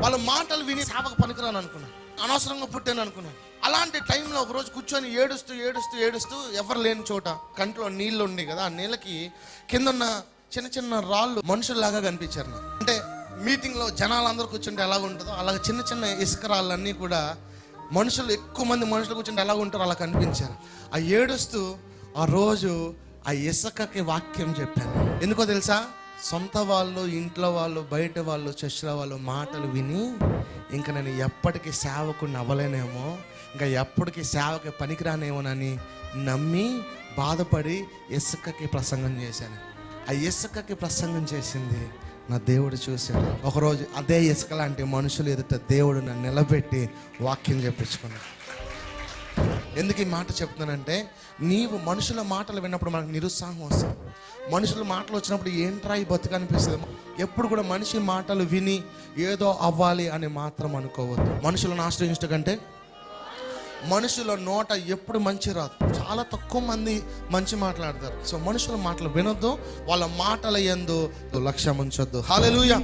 వాళ్ళ మాటలు విని సేవకు పనికిరాను అనుకున్నాను, అనవసరంగా పుట్టాను అనుకున్నాను. అలాంటి టైంలో ఒకరోజు కూర్చొని ఏడుస్తూ ఎవరు లేని చోట కంట్లో నీళ్ళు ఉన్నాయి కదా, ఆ నీళ్ళకి కింద ఉన్న చిన్న చిన్న రాళ్ళు మనుషుల్లాగా కనిపించారు నాకు. అంటే మీటింగ్లో జనాలందరూ కూర్చుంటే ఎలాగ ఉంటుందో అలాగే చిన్న చిన్న ఇసుక రాళ్ళన్నీ కూడా మనుషులు, ఎక్కువ మంది మనుషులు కూర్చుంటే ఎలా ఉంటారో అలా కనిపించారు. ఆ ఏడుస్తూ ఆ రోజు ఆ ఇసుకకి వాక్యం చెప్పాను. ఎందుకో తెలుసా? సొంత వాళ్ళు, ఇంట్లో వాళ్ళు, బయట వాళ్ళు, చర్చిలో వాళ్ళు మాటలు విని ఇంకా నేను ఎప్పటికీ సేవకుడిని అవ్వలేనేమో, ఇంకా ఎప్పటికీ సేవకి పనికిరానేమోనని నమ్మి బాధపడి ఇసుకకి ప్రసంగం చేశాను. ఆ ఇసుకకి ప్రసంగం చేసింది నా దేవుడు చూశాడు. ఒకరోజు అదే ఇసుక లాంటి మనుషులు ఎదుట దేవుడు నన్ను నిలబెట్టి వాక్యం చెప్పించుకున్నాడు. ఎందుకు ఈ మాట చెప్తున్నానంటే, నీవు మనుషుల మాటలు విన్నప్పుడు మనకు నిరుత్సాహం వస్తుంది. మనుషుల మాటలు వచ్చినప్పుడు ఏంట్రా ఈ బతుకు అనిపిస్తుంది. ఎప్పుడు కూడా మనిషి మాటలు విని ఏదో అవ్వాలి అని మాత్రం అనుకోవద్దు. మనుషులను ఆశ్రయించడం కంటే మనుషుల నోట ఎప్పుడు మంచి రాదు. చాలా తక్కువ మంది మంచి మాట్లాడతారు. సో మనుషుల మాటలు వినొద్దు, వాళ్ళ మాటల యందు లక్ష్యం ఉంచొద్దు. హల్లెలూయా.